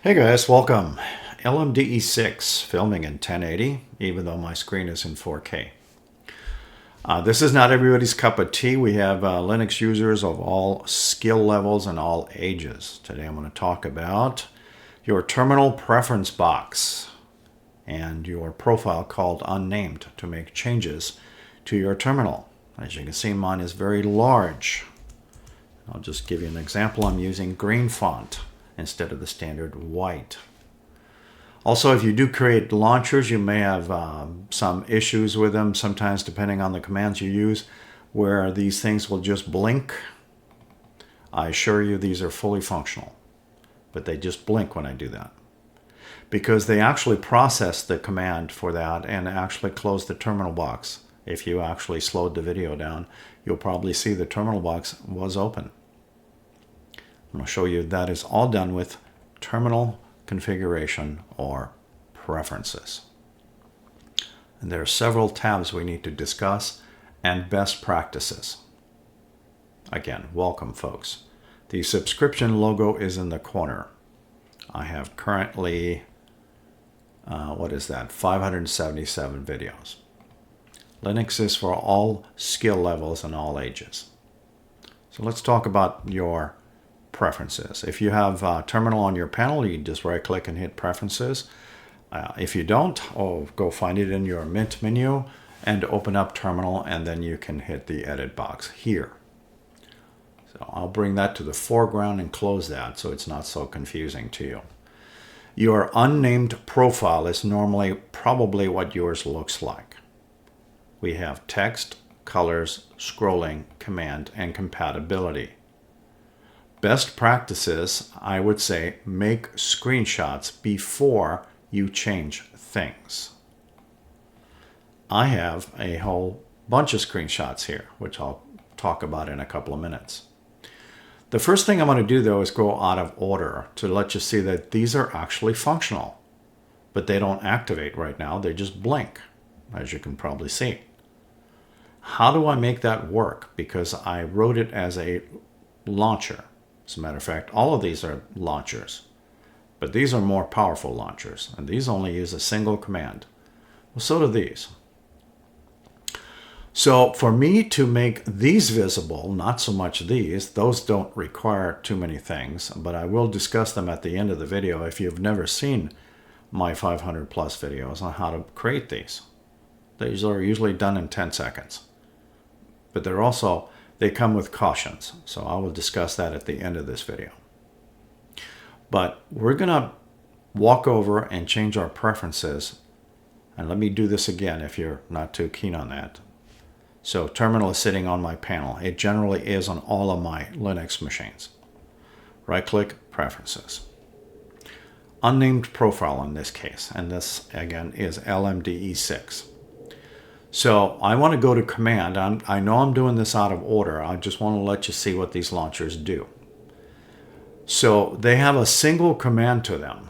Hey guys, welcome. LMDE 6 filming in 1080, even though my screen is in 4K. This is not everybody's cup of tea. We have Linux users of all skill levels and all ages. Today I'm going to talk about your terminal preference box and your profile called unnamed to make changes to your terminal. As you can see, mine is very large. I'll just give you an example. I'm using green font instead of the standard white. Also, if you do create launchers, you may have some issues with them, sometimes depending on the commands you use, where these things will just blink. I assure you these are fully functional, but they just blink when I do that, because they actually process the command for that and actually close the terminal box. If you actually slowed the video down, you'll probably see the terminal box was open. I'm going to show you that is all done with terminal configuration or preferences. And there are several tabs we need to discuss and best practices. Again, welcome folks. The subscription logo is in the corner. I have currently, 577 videos. Linux is for all skill levels and all ages. So let's talk about your preferences. If you have terminal on your panel, you just right click and hit preferences. If you don't, go find it in your Mint menu and open up terminal, and then you can hit the edit box here. So I'll bring that to the foreground and close that so it's not so confusing to you. Your unnamed profile is normally probably what yours looks like. We have text, colors, scrolling, command, and compatibility. Best practices, I would say, make screenshots before you change things. I have a whole bunch of screenshots here, which I'll talk about in a couple of minutes. The first thing I'm going to do, though, is go out of order to let you see that these are actually functional, but they don't activate right now. They just blink, as you can probably see. How do I make that work? Because I wrote it as a launcher. As a matter of fact, all of these are launchers, but these are more powerful launchers, and these only use a single command. Well, so do these. So for me to make these visible, not so much these, those don't require too many things, but I will discuss them at the end of the video if you've never seen my 500 plus videos on how to create these. These are usually done in 10 seconds, but they come with cautions, so I will discuss that at the end of this video. But we're going to walk over and change our preferences, and let me do this again if you're not too keen on that. So terminal is sitting on my panel. It generally is on all of my Linux machines. Right-click, Preferences. Unnamed profile in this case, and this again is LMDE 6. So I want to go to command. I know I'm doing this out of order. I just want to let you see what these launchers do. So they have a single command to them,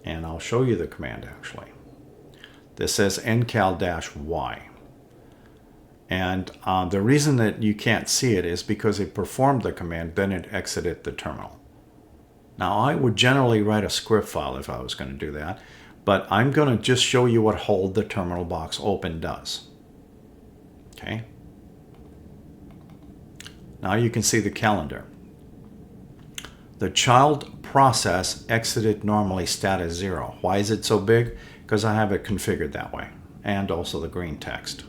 and I'll show you the command actually. This says ncal-y. And the reason that you can't see it is because it performed the command, then it exited the terminal. Now I would generally write a script file if I was going to do that, but I'm going to just show you what hold the terminal box open does. Okay. Now you can see the calendar. The child process exited normally status 0. Why is it so big? Because I have it configured that way, and also the green text.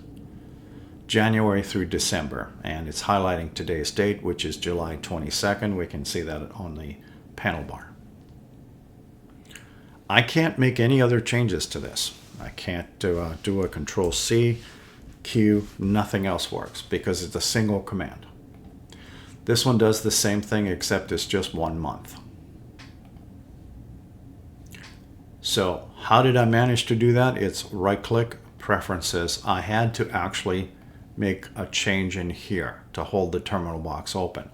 January through December, and it's highlighting today's date, which is July 22nd. We can see that on the panel bar. I can't make any other changes to this. I can't do a Control-C, Q, nothing else works because it's a single command. This one does the same thing except it's just 1 month. So how did I manage to do that? It's right-click, Preferences. I had to actually make a change in here to hold the terminal box open.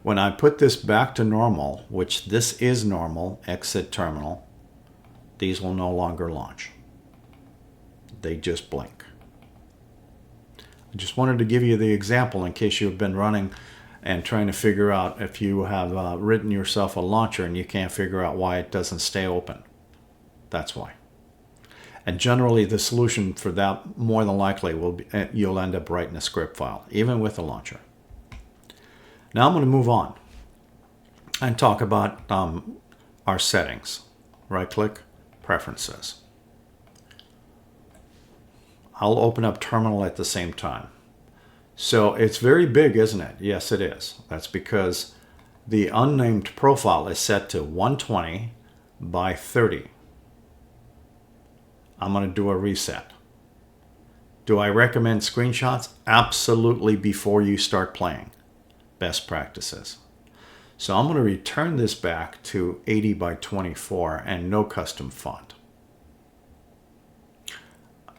When I put this back to normal, which this is normal, exit terminal, these will no longer launch. They just blink. I just wanted to give you the example in case you've been running and trying to figure out if you have written yourself a launcher and you can't figure out why it doesn't stay open. That's why. And generally the solution for that more than likely will be you'll end up writing a script file, even with a launcher. Now I'm going to move on and talk about our settings. Right click, Preferences. I'll open up Terminal at the same time. So it's very big, isn't it? Yes, it is. That's because the unnamed profile is set to 120 by 30. I'm going to do a reset. Do I recommend screenshots? Absolutely, before you start playing. Best practices. So I'm going to return this back to 80 by 24 and no custom font.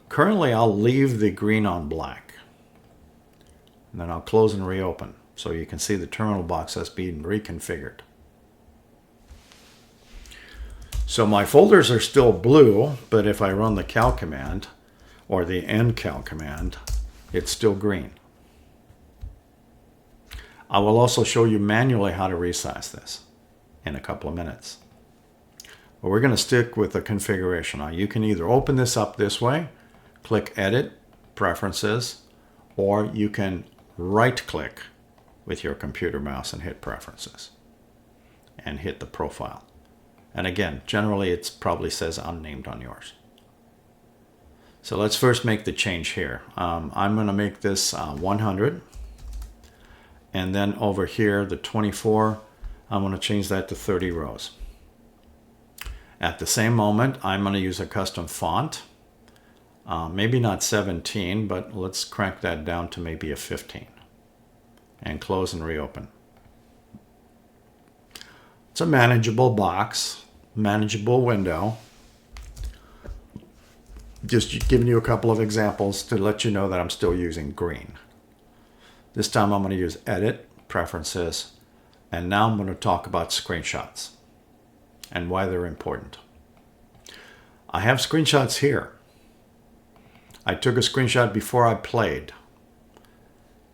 Currently, I'll leave the green on black. And then I'll close and reopen so you can see the terminal box that's being reconfigured. So my folders are still blue, but if I run the cal command or the endcal command, it's still green. I will also show you manually how to resize this in a couple of minutes. But we're going to stick with the configuration. Now you can either open this up this way, click Edit, Preferences, or you can right-click with your computer mouse and hit Preferences and hit the profile. And again, generally it probably says unnamed on yours. So let's first make the change here. I'm going to make this 100. And then over here, the 24, I'm going to change that to 30 rows. At the same moment, I'm going to use a custom font. Maybe not 17, but let's crank that down to maybe a 15. And close and reopen. It's a manageable box, manageable window. Just giving you a couple of examples to let you know that I'm still using green. This time I'm going to use Edit, Preferences, and now I'm going to talk about screenshots and why they're important. I have screenshots here. I took a screenshot before I played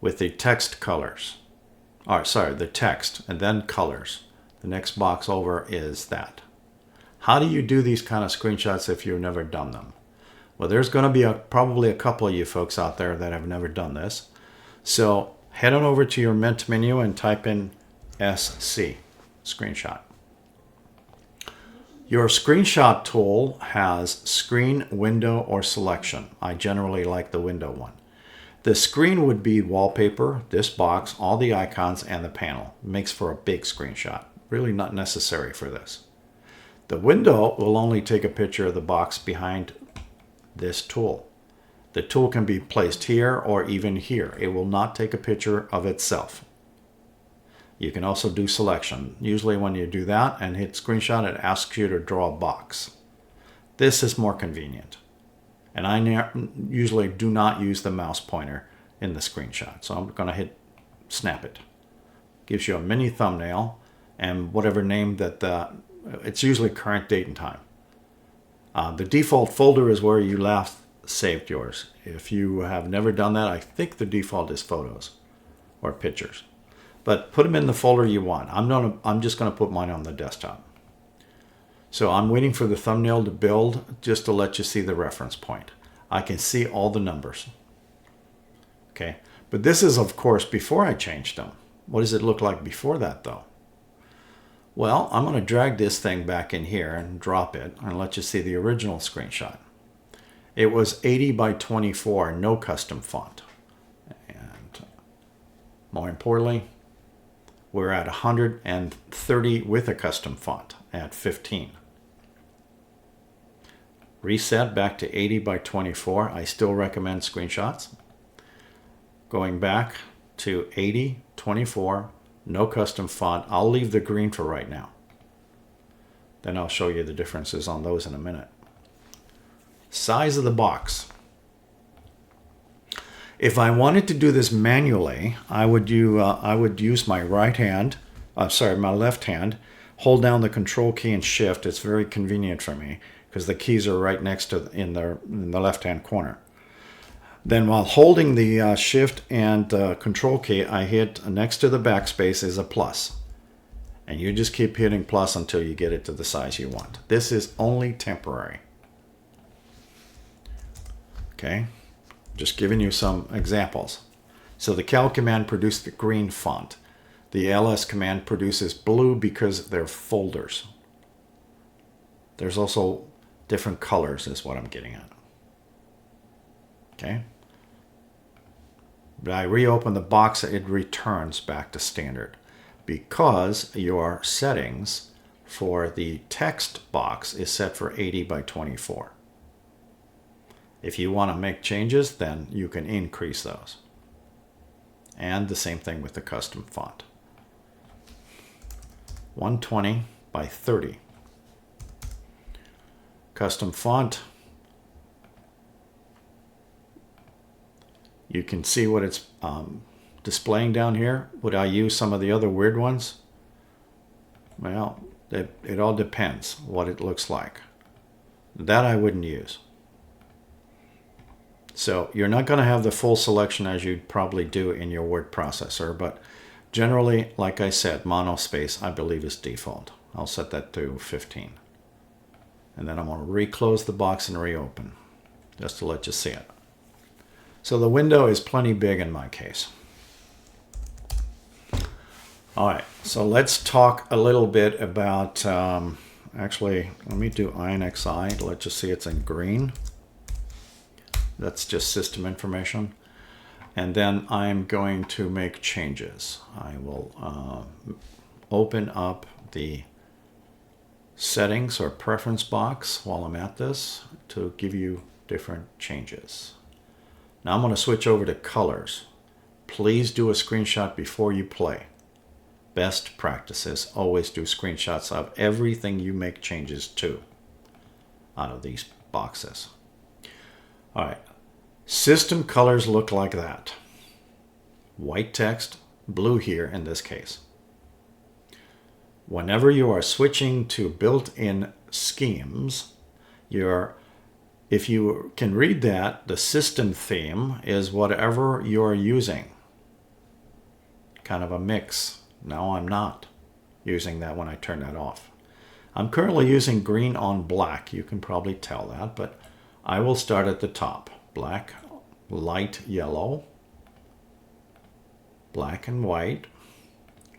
with the text colors. The text and then colors. The next box over is that. How do you do these kind of screenshots if you've never done them? Well, there's going to be probably a couple of you folks out there that have never done this. So head on over to your Mint menu and type in SC, screenshot. Your screenshot tool has screen, window, or selection. I generally like the window one. The screen would be wallpaper, this box, all the icons, and the panel. It makes for a big screenshot. Really not necessary for this. The window will only take a picture of the box behind this tool. The tool can be placed here or even here. It will not take a picture of itself. You can also do selection. Usually when you do that and hit screenshot, it asks you to draw a box. This is more convenient. And I usually do not use the mouse pointer in the screenshot. So I'm going to hit snap it. Gives you a mini thumbnail and whatever name that it's usually current date and time. The default folder is where you last saved yours. If you have never done that, I think the default is photos or pictures. But put them in the folder you want. I'm just going to put mine on the desktop. So I'm waiting for the thumbnail to build just to let you see the reference point. I can see all the numbers. Okay, but this is of course before I changed them. What does it look like before that though? Well, I'm going to drag this thing back in here and drop it and let you see the original screenshot. It was 80 by 24, no custom font. And more importantly, we're at 130 with a custom font at 15. Reset back to 80 by 24. I still recommend screenshots. Going back to 80, 24, no custom font. I'll leave the green for right now. Then I'll show you the differences on those in a minute. Size of the box. If I wanted to do this manually, I would use my right hand, my left hand, hold down the control key and shift. It's very convenient for me because the keys are right next to in the left hand corner. Then while holding the Shift and Control key, I hit next to the backspace is a plus. And you just keep hitting plus until you get it to the size you want. This is only temporary. Okay, just giving you some examples. So the cal command produced the green font. The ls command produces blue because they're folders. There's also different colors is what I'm getting at. Okay. But I reopen the box, it returns back to standard because your settings for the text box is set for 80 by 24. If you want to make changes, then you can increase those. And the same thing with the custom font. 120 by 30. Custom font. You can see what it's displaying down here. Would I use some of the other weird ones? Well, it all depends what it looks like. That I wouldn't use. So you're not going to have the full selection as you'd probably do in your word processor, but generally, like I said, monospace I believe is default. I'll set that to 15. And then I'm going to reclose the box and reopen, just to let you see it. So the window is plenty big in my case. All right, so let's talk a little bit about, actually, let me do INXI to let you see it's in green. That's just system information. And then I'm going to make changes. I will open up the settings or preference box while I'm at this to give you different changes. Now I'm going to switch over to colors. Please do a screenshot before you play. Best practices, always do screenshots of everything you make changes to out of these boxes. All right. System colors look like that. White text, blue here in this case. Whenever you are switching to built-in schemes, if you can read that, the system theme is whatever you're using. Kind of a mix. Now I'm not using that when I turn that off. I'm currently using green on black. You can probably tell that, but I will start at the top. Black, light yellow, black and white,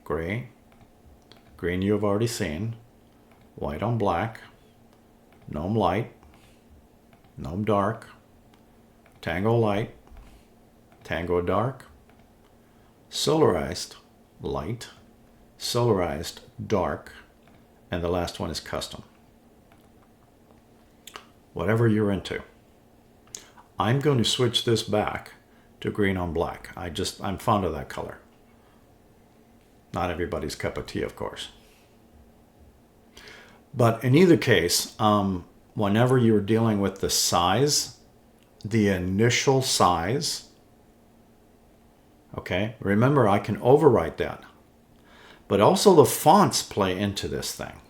gray, green you have already seen, white on black, gnome light, gnome dark, tango light, tango dark, solarized light, solarized dark, and the last one is custom. Whatever you're into. I'm going to switch this back to green on black. I'm fond of that color. Not everybody's cup of tea, of course. But in either case, whenever you're dealing with the size, the initial size, okay, remember I can overwrite that. But also the fonts play into this thing.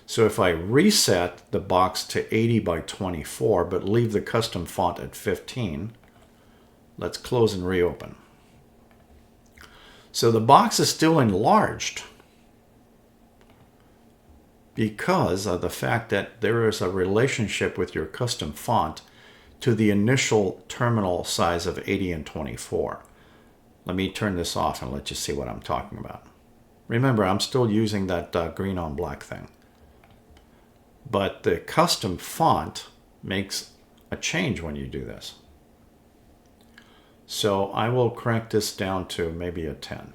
So if I reset the box to 80 by 24, but leave the custom font at 15, let's close and reopen. So the box is still enlarged because of the fact that there is a relationship with your custom font to the initial terminal size of 80 and 24. Let me turn this off and let you see what I'm talking about. Remember, I'm still using that green on black thing. But the custom font makes a change when you do this. So I will crank this down to maybe a 10.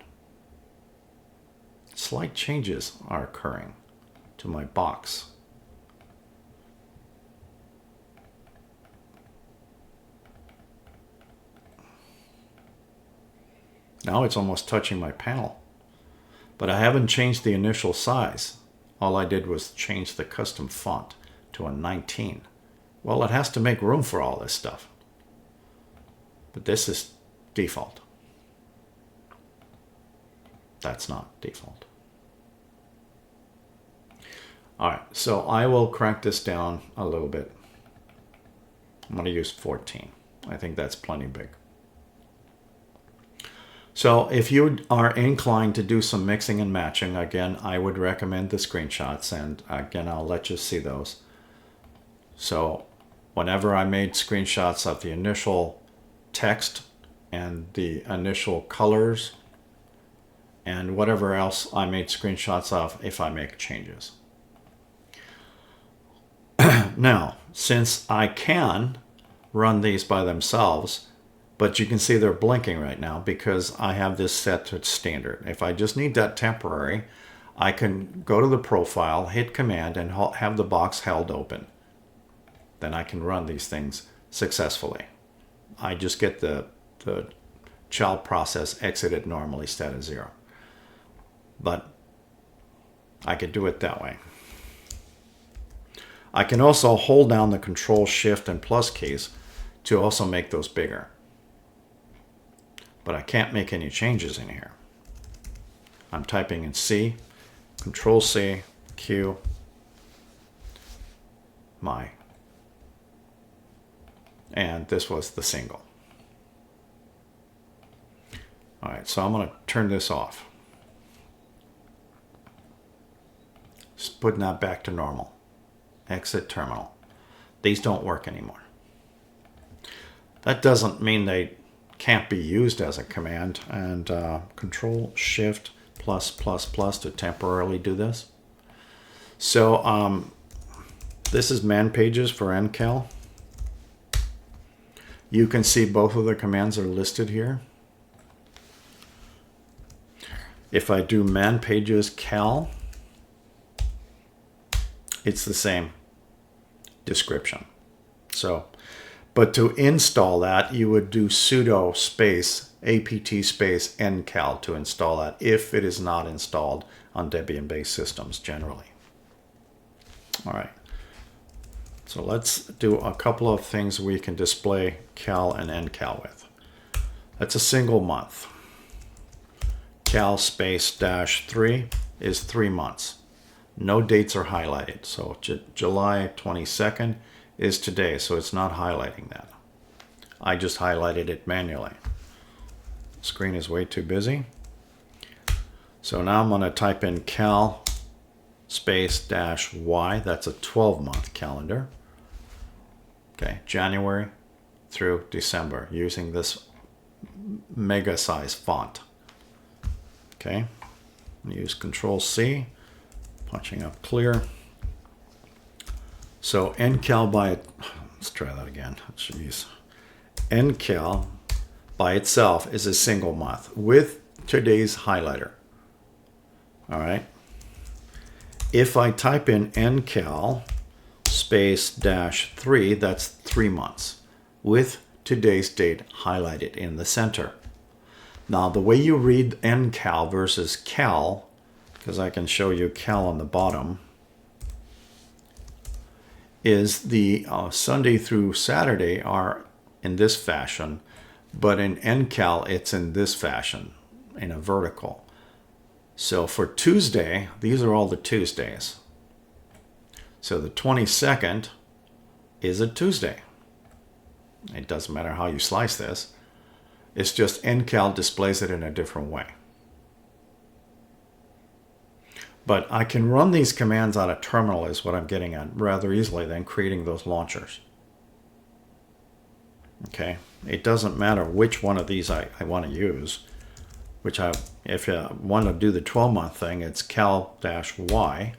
Slight changes are occurring to my box. Now it's almost touching my panel. But I haven't changed the initial size. All I did was change the custom font to a 19. Well, it has to make room for all this stuff. But this is default. That's not default. All right, so I will crank this down a little bit. I'm going to use 14. I think that's plenty big. So if you are inclined to do some mixing and matching, again, I would recommend the screenshots, and again, I'll let you see those. So whenever I made screenshots of the initial text and the initial colors and whatever else I made screenshots of if I make changes. Now, since I can run these by themselves, but you can see they're blinking right now because I have this set to standard. If I just need that temporary, I can go to the profile, hit command, and have the box held open. Then I can run these things successfully. I just get the child process exited normally set as 0. But I could do it that way. I can also hold down the Control, Shift, and plus keys to also make those bigger. But I can't make any changes in here. I'm typing in C, Control C, Q, my, and this was the single. All right, so I'm going to turn this off. Just putting that back to normal. Exit terminal. These don't work anymore. That doesn't mean they can't be used as a command, and Control Shift plus to temporarily do this. So this is man pages for NCal. You can see both of the commands are listed here. If I do man pages cal, it's the same description. So, but to install that, you would do sudo space apt space ncal to install that if it is not installed on Debian-based systems generally. All right. So let's do a couple of things we can display cal and ncal with. That's a single month. Cal space -3 is 3 months. No dates are highlighted. So July 22nd is today, so it's not highlighting that. I just highlighted it manually. Screen is way too busy. So now I'm going to type in cal space -y. That's a 12-month calendar. Okay, January through December using this mega size font. Okay, use Control C, punching up clear. So ncal let's try that again. Jeez. ncal by itself is a single month with today's highlighter. All right. If I type in ncal space -3, that's 3 months with today's date highlighted in the center. Now, the way you read ncal versus cal, because I can show you cal on the bottom, is the Sunday through Saturday are in this fashion, but in ncal it's in this fashion, in a vertical. So for Tuesday, these are all the Tuesdays. So the 22nd is a Tuesday. It doesn't matter how you slice this. It's just ncal displays it in a different way. But I can run these commands on a terminal is what I'm getting at rather easily than creating those launchers. Okay, it doesn't matter which one of these I want to use. If you want to do the 12-month thing, it's cal-y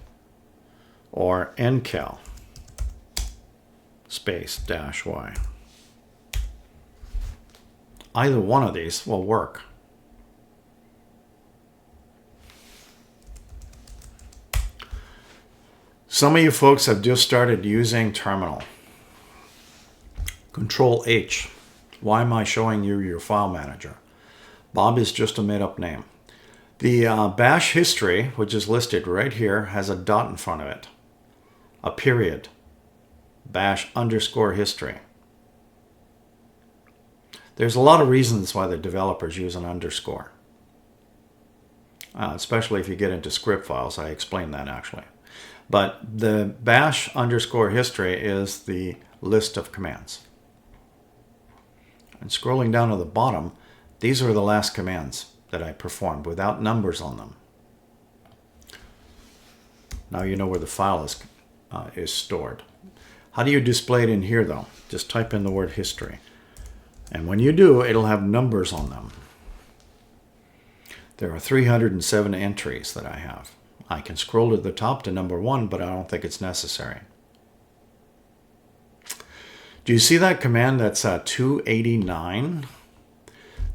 or ncal space -y. Either one of these will work. Some of you folks have just started using terminal. Control H. Why am I showing you your file manager? Bob is just a made-up name. The bash history, which is listed right here, has a dot in front of it. A period. Bash _ history. There's a lot of reasons why the developers use an underscore. Especially if you get into script files. I explained that actually. But the bash _ history is the list of commands. And scrolling down to the bottom, these are the last commands that I performed without numbers on them. Now you know where the file is stored. How do you display it in here though? Just type in the word history. And when you do, it'll have numbers on them. There are 307 entries that I have. I can scroll to the top to number 1, but I don't think it's necessary. Do you see that command that's 289?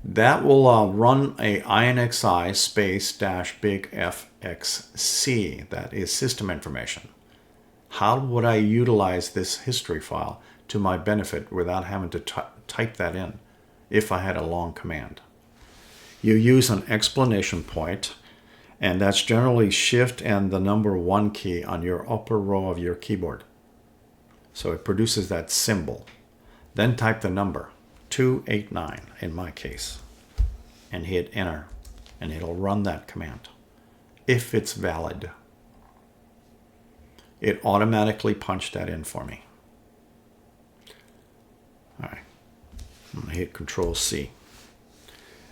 That will run a inxi space dash big fxc. That is system information. How would I utilize this history file to my benefit without having to type that in if I had a long command? You use an exclamation point, and that's generally Shift and the number 1 key on your upper row of your keyboard. So it produces that symbol. Then type the number, 289 in my case, and hit enter, and it'll run that command if it's valid. It automatically punched that in for me. All right, I'm going to hit Control C,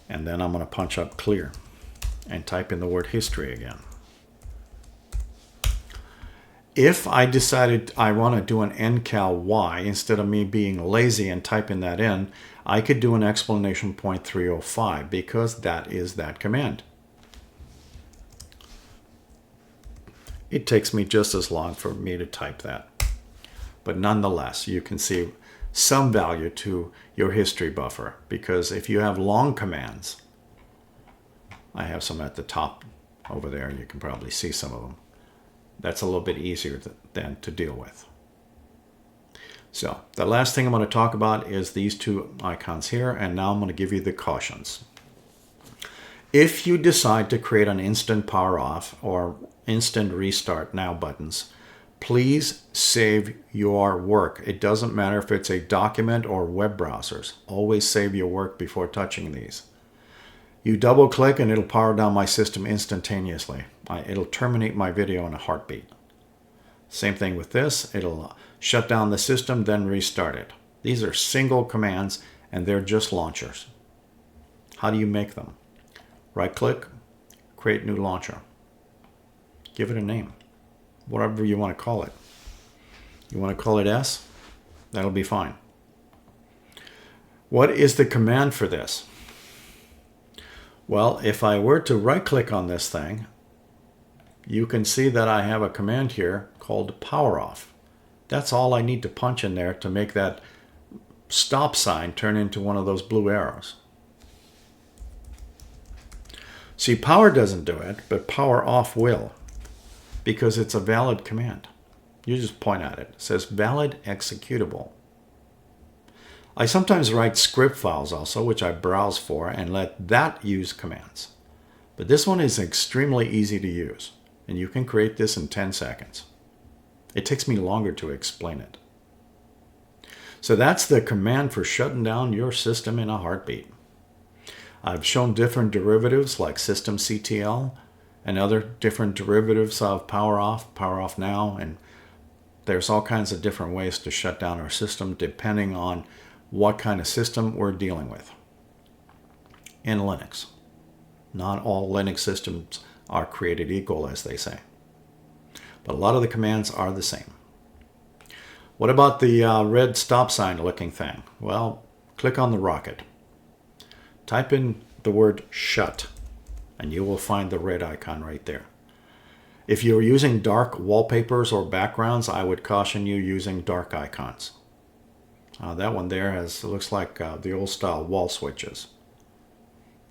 and then I'm going to punch up clear and type in the word history again. If I decided I want to do an ncal y instead of me being lazy and typing that in, I could do an exclamation point 305 because that is that command. It takes me just as long for me to type that. But nonetheless, you can see some value to your history buffer, because if you have long commands, I have some at the top over there, you can probably see some of them. That's a little bit easier than to deal with. So the last thing I'm going to talk about is these two icons here, and now I'm going to give you the cautions. If you decide to create an instant power off or instant restart now buttons, please save your work. It doesn't matter if it's a document or web browsers. Always save your work before touching these. You double click and it'll power down my system instantaneously. It'll terminate my video in a heartbeat. Same thing with this. It'll shut down the system, then restart it. These are single commands and they're just launchers. How do you make them? Right click, create new launcher. Give it a name, whatever you want to call it. You want to call it S? That'll be fine. What is the command for this? Well, if I were to right click on this thing, you can see that I have a command here called power off. That's all I need to punch in there to make that stop sign turn into one of those blue arrows. See, power doesn't do it, but power off will, because it's a valid command. You just point at it. It says valid executable. I sometimes write script files also, which I browse for and let that use commands. But this one is extremely easy to use, and you can create this in 10 seconds. It takes me longer to explain it. So that's the command for shutting down your system in a heartbeat. I've shown different derivatives like systemctl and other different derivatives of power off now, and there's all kinds of different ways to shut down our system depending on what kind of system we're dealing with. In Linux, not all Linux systems are created equal, as they say, but a lot of the commands are the same. What about the red stop sign looking thing? Well, click on the rocket. Type in the word shut, and you will find the red icon right there. If you're using dark wallpapers or backgrounds, I would caution you using dark icons. That one there looks like the old style wall switches.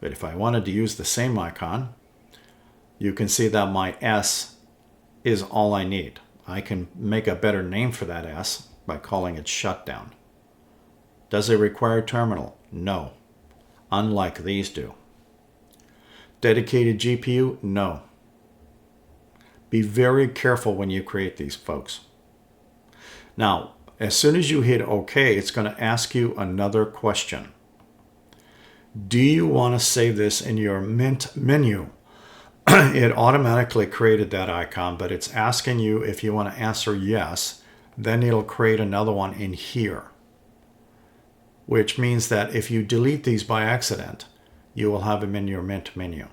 But if I wanted to use the same icon, you can see that my S is all I need. I can make a better name for that S by calling it shutdown. Does it require terminal? No, unlike these do. Dedicated GPU? No. Be very careful when you create these, folks. Now, as soon as you hit OK, it's going to ask you another question. Do you want to save this in your Mint menu? It automatically created that icon, but it's asking you if you want to answer yes. Then it'll create another one in here. which means that if you delete these by accident, you will have them in your Mint menu.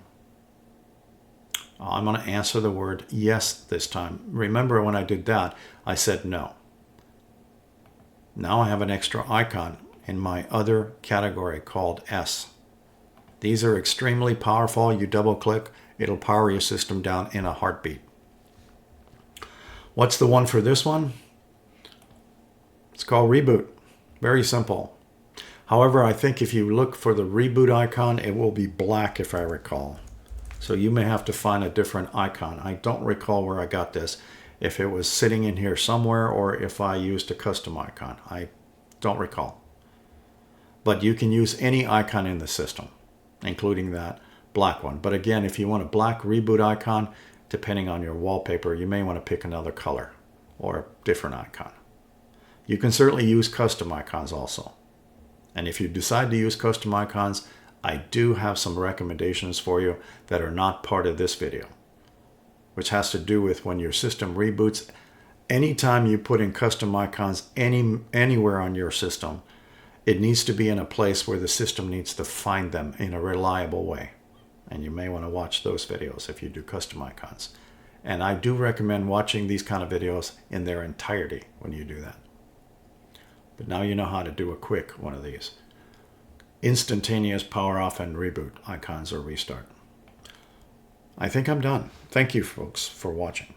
I'm going to answer the word yes this time. Remember when I did that, I said no. Now I have an extra icon in my other category called S. These are extremely powerful. You double click, it'll power your system down in a heartbeat. What's the one for this one? It's called Reboot. Very simple. However, I think if you look for the reboot icon, it will be black if I recall. So you may have to find a different icon. I don't recall where I got this, if it was sitting in here somewhere or if I used a custom icon. I don't recall. But you can use any icon in the system, including that black one. But again, if you want a black reboot icon, depending on your wallpaper, you may want to pick another color or a different icon. You can certainly use custom icons also. And if you decide to use custom icons, I do have some recommendations for you that are not part of this video, which has to do with when your system reboots. Anytime you put in custom icons anywhere on your system, it needs to be in a place where the system needs to find them in a reliable way. And you may want to watch those videos if you do custom icons. And I do recommend watching these kind of videos in their entirety when you do that. But now you know how to do a quick one of these. Instantaneous power off and reboot icons or restart. I think I'm done. Thank you folks for watching.